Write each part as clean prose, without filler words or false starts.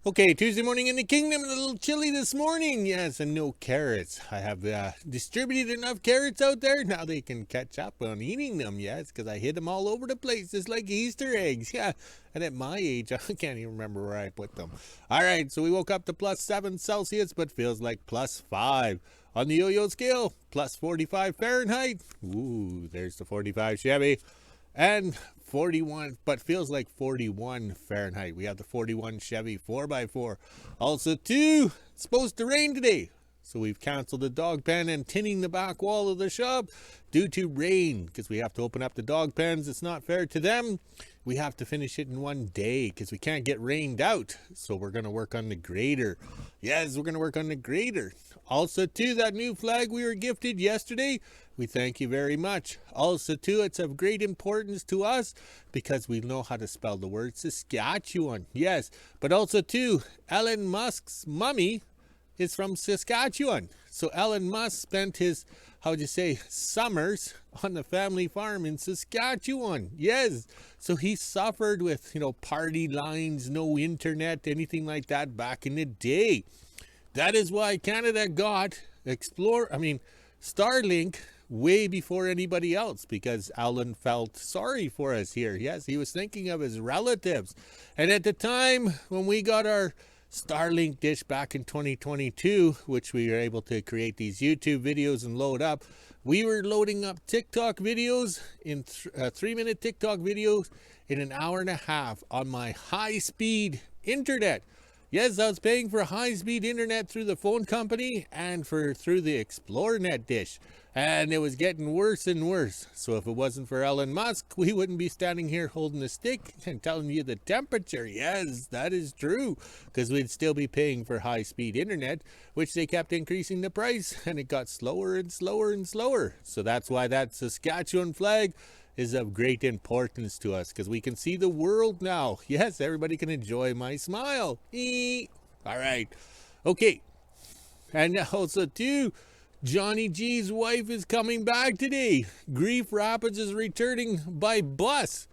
Okay, Tuesday morning in the kingdom, a little chilly this morning. Yes, and no carrots. I have distributed enough carrots out there. Now they can catch up on eating them, yes, because I hid them all over the place, just like Easter eggs. Yeah, and at my age, I can't even remember where I put them. All right, so we woke up to +7 Celsius, but feels like +5. On the yo-yo scale, +45 Fahrenheit. Ooh, there's the 45 Chevy. And 41, but feels like 41 Fahrenheit. We have the 41 Chevy 4x4. Also, it's supposed to rain today. So we've canceled the dog pen and tinning the back wall of the shop due to rain, because we have to open up the dog pens. It's not fair to them. We have to finish it in one day because we can't get rained out. So we're going to work on the grater. Yes, we're going to work on the grater. Also, that new flag we were gifted yesterday, we thank you very much. Also, it's of great importance to us because we know how to spell the word Saskatchewan. Yes, but also, Elon Musk's mummy is from Saskatchewan. So Elon Musk spent his, summers on the family farm in Saskatchewan. Yes. So he suffered with, party lines, no internet, anything like that back in the day. That is why Canada got Starlink way before anybody else, because Alan felt sorry for us here. Yes, he was thinking of his relatives. And at the time when we got our Starlink dish back in 2022, which we were able to create these YouTube videos and load up, we were loading up TikTok videos in 3-minute TikTok videos in an hour and a half on my high-speed internet. Yes, I was paying for high-speed internet through the phone company and through the ExploreNet dish. And it was getting worse and worse. So if it wasn't for Elon Musk, we wouldn't be standing here holding a stick and telling you the temperature. Yes, that is true. Because we'd still be paying for high-speed internet, which they kept increasing the price. And it got slower and slower and slower. So that's why that Saskatchewan flag is of great importance to us, because we can see the world now. Yes, everybody can enjoy my smile. All right. Okay. And also, Johnny G's wife is coming back today. Grief Rapids is returning by bus.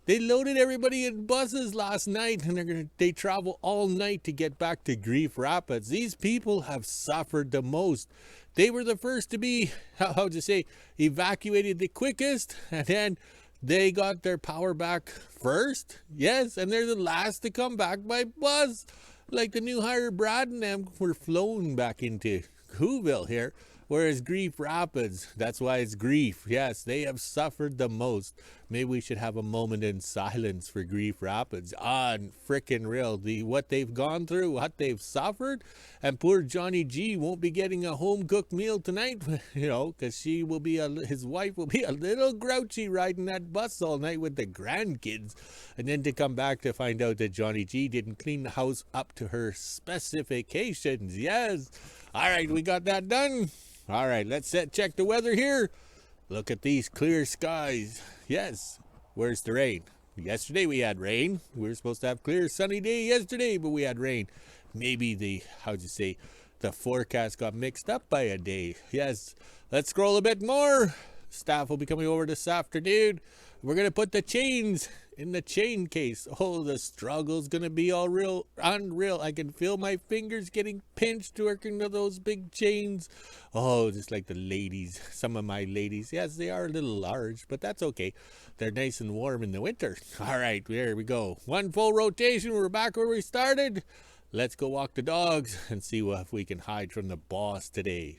They loaded everybody in buses last night, and they travel all night to get back to Grief Rapids. These people have suffered the most. They were the first to be, evacuated the quickest, and then they got their power back first. Yes, and they're the last to come back by bus. Like the new hire Brad and them were flown back into WHO-ville here. Whereas Grief Rapids, that's why it's grief. Yes, they have suffered the most. Maybe we should have a moment in silence for Grief Rapids. On frickin' real, what they've gone through, what they've suffered. And poor Johnny G won't be getting a home-cooked meal tonight, because his wife will be a little grouchy riding that bus all night with the grandkids. And then to come back to find out that Johnny G didn't clean the house up to her specifications. Yes. All right, we got that done. All right, let's check the weather here. Look at these clear skies. Yes, where's the rain? Yesterday we had rain. We were supposed to have clear sunny day yesterday, but we had rain. Maybe the forecast got mixed up by a day. Yes, let's scroll a bit more. Staff will be coming over this afternoon. We're going to put the chains in the chain case. Oh, the struggle's going to be unreal. I can feel my fingers getting pinched working to those big chains. Oh, just like the ladies, some of my ladies. Yes, they are a little large, but that's okay. They're nice and warm in the winter. All right, there we go. One full rotation. We're back where we started. Let's go walk the dogs and see if we can hide from the boss today.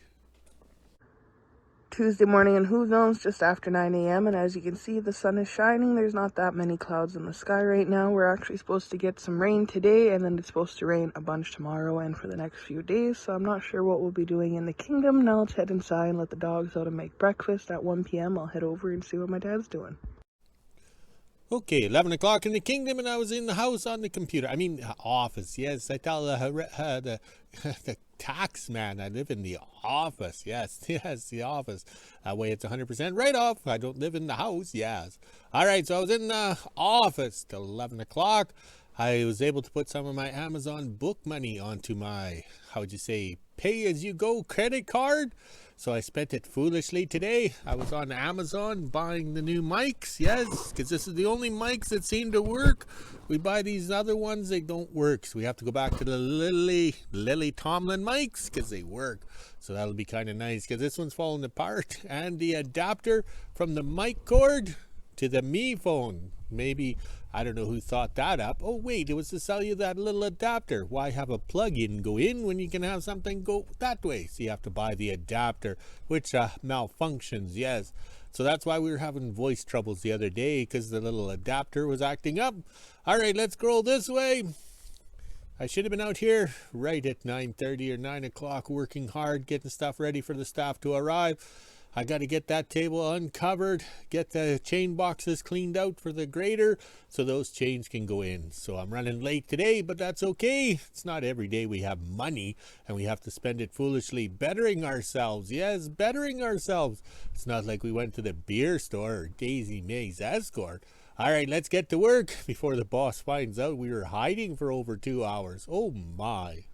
Tuesday morning in WHO-ville, it's just after 9 a.m. and as you can see, the sun is shining. There's not that many clouds in the sky right now. We're actually supposed to get some rain today, and then it's supposed to rain a bunch tomorrow and for the next few days, so I'm not sure what we'll be doing in the kingdom. Now let's head inside and let the dogs out and make breakfast. At 1 p.m. I'll head over and see what my dad's doing. Okay, 11 o'clock in the kingdom, and I was in the house on the computer. Office. Yes, I tell the tax man I live in the office. Yes, the office. That way it's 100% write-off. I don't live in the house. Yes. All right, so I was in the office till 11 o'clock. I was able to put some of my Amazon book money onto my, pay-as-you-go credit card. So I spent it foolishly today. I was on Amazon buying the new mics. Yes, because this is the only mics that seem to work. We buy these other ones, they don't work. So we have to go back to the Lily Tomlin mics because they work. So that'll be kind of nice because this one's falling apart. And the adapter from the mic cord to the Me phone. Maybe, I don't know who thought that up. Oh wait, it was to sell you that little adapter. Why have a plug-in go in when you can have something go that way? So you have to buy the adapter, which malfunctions, yes. So that's why we were having voice troubles the other day, because the little adapter was acting up. All right, let's scroll this way. I should have been out here right at 9:30 or 9 o'clock working hard, getting stuff ready for the staff to arrive. I got to get that table uncovered, get the chain boxes cleaned out for the grater so those chains can go in. So I'm running late today, but that's okay. It's not every day we have money and we have to spend it foolishly bettering ourselves. Yes, bettering ourselves. It's not like we went to the beer store or Daisy May's Escort. All right, let's get to work before the boss finds out we were hiding for over 2 hours. Oh my.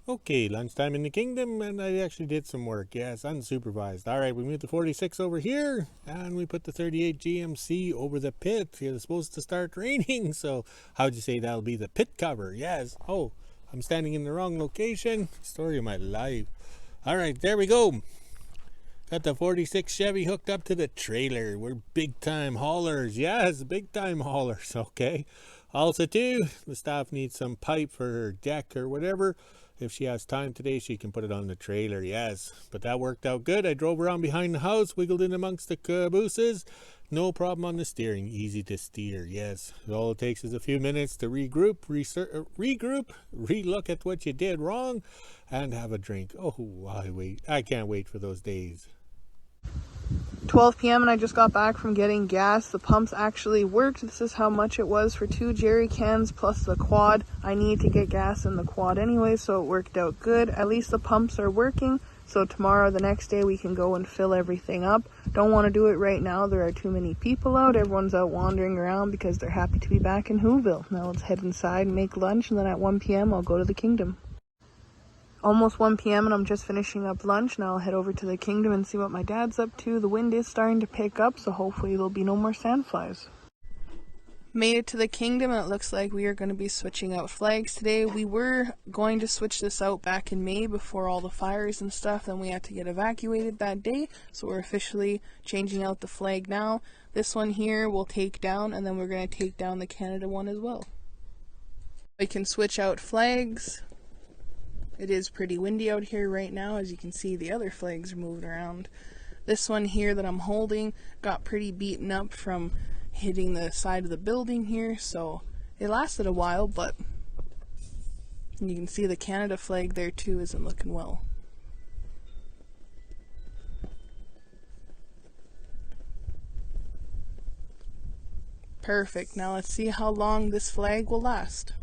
Okay, lunchtime in the kingdom, and I actually did some work. Yes, unsupervised. All right, we moved the 46 over here, and we put the 38 GMC over the pit. It's supposed to start raining, so how'd you say that'll be the pit cover? Yes. Oh, I'm standing in the wrong location. Story of my life. All right, there we go. Got the 46 Chevy hooked up to the trailer. We're big time haulers. Yes, big time haulers. Okay. Also, too, the staff needs some pipe for her deck or whatever. If she has time today, she can put it on the trailer, yes. But that worked out good. I drove around behind the house, wiggled in amongst the cabooses. No problem on the steering. Easy to steer, yes. All it takes is a few minutes to regroup, relook at what you did wrong, and have a drink. Oh, I can't wait for those days. 12 p.m. and I just got back from getting gas. The pumps actually worked. This is how much it was for 2 jerry cans plus the quad. I need to get gas in the quad anyway, so it worked out good. At least the pumps are working, so tomorrow, the next day, we can go and fill everything up. Don't want to do it right now. There are too many people out. Everyone's out wandering around because they're happy to be back in WHO-ville. Now let's head inside and make lunch, and then at 1 p.m. I'll go to the kingdom. Almost 1 p.m. and I'm just finishing up lunch. Now I'll head over to the kingdom and see what my dad's up to. The wind is starting to pick up, so hopefully there'll be no more sandflies. Made it to the kingdom, and it looks like we are going to be switching out flags today. We were going to switch this out back in May before all the fires and stuff, then we had to get evacuated that day, so we're officially changing out the flag now. This one here we'll take down, and then we're going to take down the Canada one as well. We can switch out flags. It is pretty windy out here right now. As you can see, the other flags are moving around. This one here that I'm holding got pretty beaten up from hitting the side of the building here, so it lasted a while, but you can see the Canada flag there too isn't looking well. Perfect. Now let's see how long this flag will last.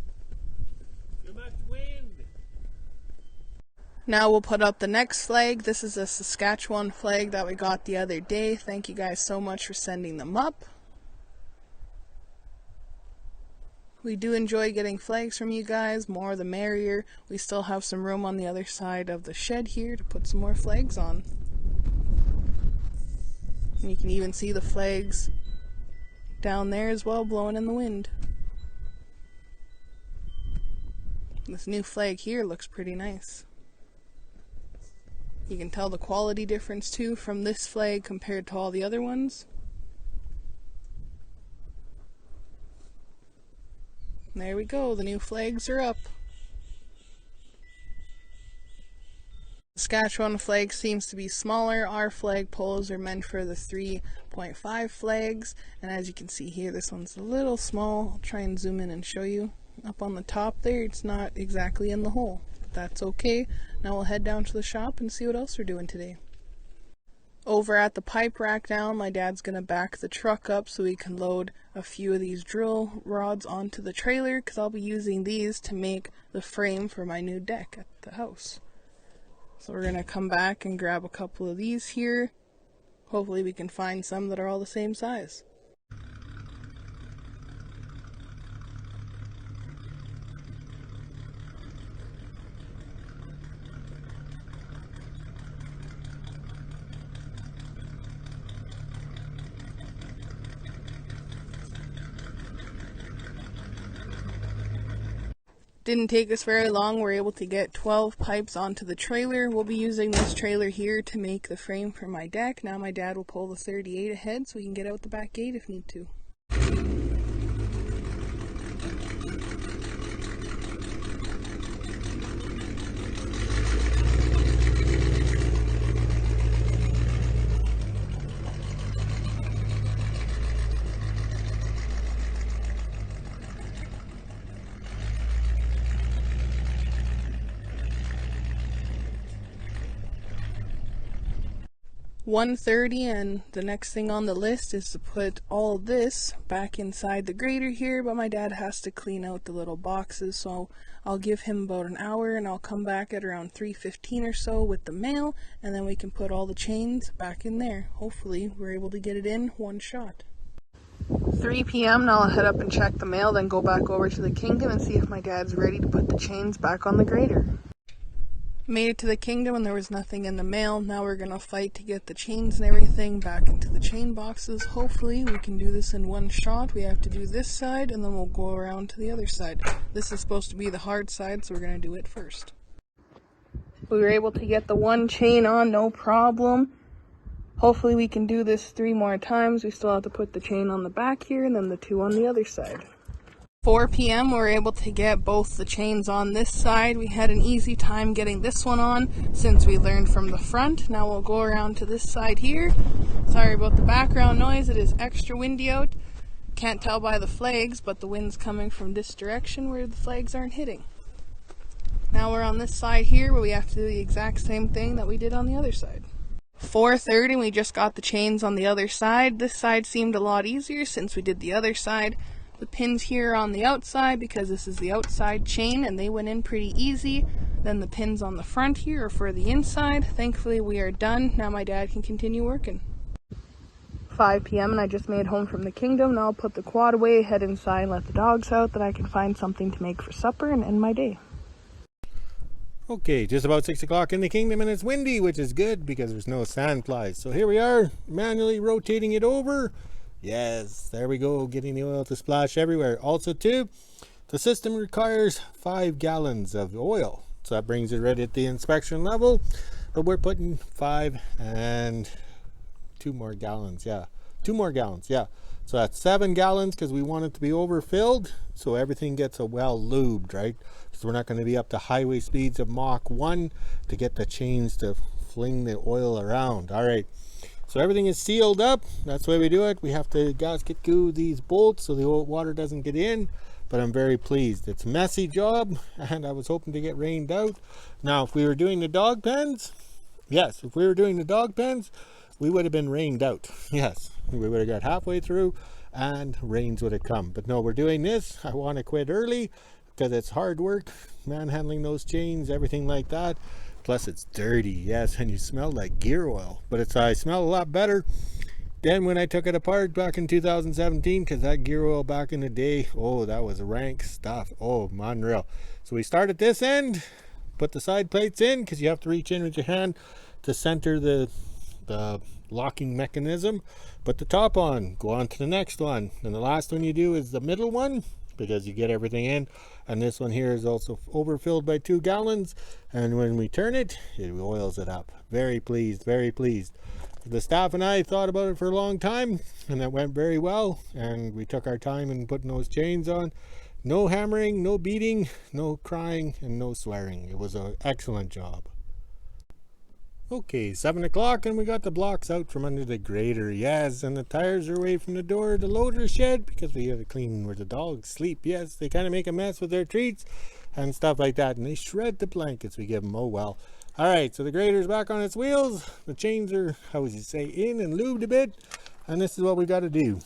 Too much wind. Now we'll put up the next flag. This is a Saskatchewan flag that we got the other day. Thank you guys so much for sending them up. We do enjoy getting flags from you guys. More the merrier. We still have some room on the other side of the shed here to put some more flags on. And you can even see the flags down there as well, blowing in the wind. This new flag here looks pretty nice. You can tell the quality difference too from this flag compared to all the other ones. There we go, the new flags are up. The Saskatchewan flag seems to be smaller. Our flag poles are meant for the 3.5 flags, and as you can see here, this one's a little small. I'll try and zoom in and show you. Up on the top there, it's not exactly in the hole. That's okay. Now we'll head down to the shop and see what else we're doing today. Over at the pipe rack now, my dad's going to back the truck up so we can load a few of these drill rods onto the trailer, because I'll be using these to make the frame for my new deck at the house. So we're going to come back and grab a couple of these here. Hopefully we can find some that are all the same size. Didn't take us very long. We're able to get 12 pipes onto the trailer. We'll be using this trailer here to make the frame for my deck. Now my dad will pull the 38 ahead so we can get out the back gate if need to. 1:30, and the next thing on the list is to put all this back inside the grater here, but my dad has to clean out the little boxes, so I'll give him about an hour and I'll come back at around 3:15 or so with the mail, and then we can put all the chains back in there. Hopefully we're able to get it in one shot. 3 p.m. Now I'll head up and check the mail, then go back over to the kingdom and see if my dad's ready to put the chains back on the grater. Made it to the kingdom and there was nothing in the mail. Now we're gonna fight to get the chains and everything back into the chain boxes. Hopefully we can do this in one shot. We have to do this side and then we'll go around to the other side. This is supposed to be the hard side, so we're gonna do it first. We were able to get the one chain on, no problem. Hopefully we can do this 3 more times. We still have to put the chain on the back here and then the 2 on the other side. 4 p.m. we were able to get both the chains on this side. We had an easy time getting this one on since we learned from the front. Now we'll go around to this side here. Sorry about the background noise. It is extra windy out. Can't tell by the flags, but the wind's coming from this direction where the flags aren't hitting. Now we're on this side here where we have to do the exact same thing that we did on the other side. 4:30, we just got the chains on the other side. This side seemed a lot easier since we did the other side. The pins here are on the outside because this is the outside chain and they went in pretty easy. Then the pins on the front here are for the inside. Thankfully we are done. Now my dad can continue working. 5 p.m. and I just made home from the kingdom. Now I'll put the quad away, head inside, let the dogs out, then I can find something to make for supper and end my day. Okay, just about 6 o'clock in the kingdom and it's windy, which is good because there's no sand flies. So here we are, manually rotating it over. Yes, there we go, getting the oil to splash everywhere. Also too, the system requires 5 gallons of oil. So that brings it right at the inspection level. But we're putting 5 and 2 more gallons, yeah. 2 more gallons, yeah. So that's 7 gallons because we want it to be overfilled. So everything gets a well lubed, right? So we're not going to be up to highway speeds of Mach 1 to get the chains to fling the oil around. All right. So everything is sealed up. That's the way we do it. We have to gasket glue these bolts so the water doesn't get in. But I'm very pleased. It's a messy job and I was hoping to get rained out. Now, if we were doing the dog pens, yes, if we were doing the dog pens, we would have been rained out. Yes, we would have got halfway through and rains would have come. But no, we're doing this. I want to quit early because it's hard work, manhandling those chains, everything like that. Plus it's dirty, yes, and you smell like gear oil. But I smell a lot better than when I took it apart back in 2017, because that gear oil back in the day, oh, that was rank stuff. Oh, unreal. So we start at this end, put the side plates in, because you have to reach in with your hand to center the locking mechanism. Put the top on, go on to the next one. And the last one you do is the middle one, because you get everything in. And this one here is also overfilled by 2 gallons, and when we turn it, it oils it up. Very pleased, very pleased. The staff and I thought about it for a long time and it went very well, and we took our time in putting those chains on. No hammering, no beating, no crying, and no swearing. It was an excellent job. Okay, 7 o'clock and we got the blocks out from under the grater, yes, and the tires are away from the door of the loader shed because we had to clean where the dogs sleep. Yes, they kind of make a mess with their treats and stuff like that, and they shred the blankets we give them. Oh well. All right, so the grater's back on its wheels. The chains are, how would you say, in and lubed a bit, and this is what we got to do.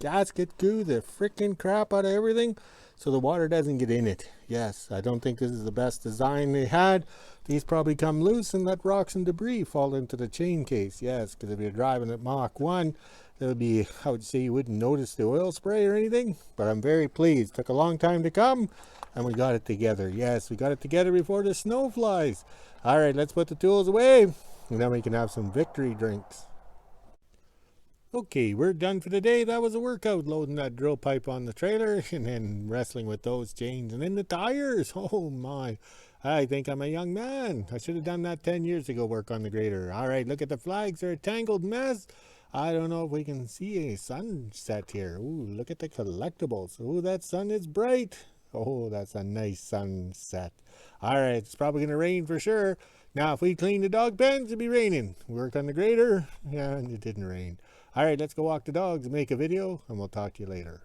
Gasket glue the freaking crap out of everything so the water doesn't get in it. Yes, I don't think this is the best design they had. These probably come loose and let rocks and debris fall into the chain case. Yes, because if you're driving at Mach 1, that would be, how would you say, you wouldn't notice the oil spray or anything. But I'm very pleased. Took a long time to come and we got it together. Yes, we got it together before the snow flies. All right, let's put the tools away and then we can have some victory drinks. Okay, we're done for the day. That was a workout, loading that drill pipe on the trailer and then wrestling with those chains and then the tires. Oh my, I think I'm a young man. I should have done that 10 years ago, work on the grader. All right, look at the flags. They're a tangled mess. I don't know if we can see a sunset here. Ooh, look at the collectibles. Ooh, that sun is bright. Oh, that's a nice sunset. All right, it's probably going to rain for sure. Now, if we clean the dog pens, it'd be raining. Work on the grader, yeah, and it didn't rain. All right, let's go walk the dogs, make a video, and we'll talk to you later.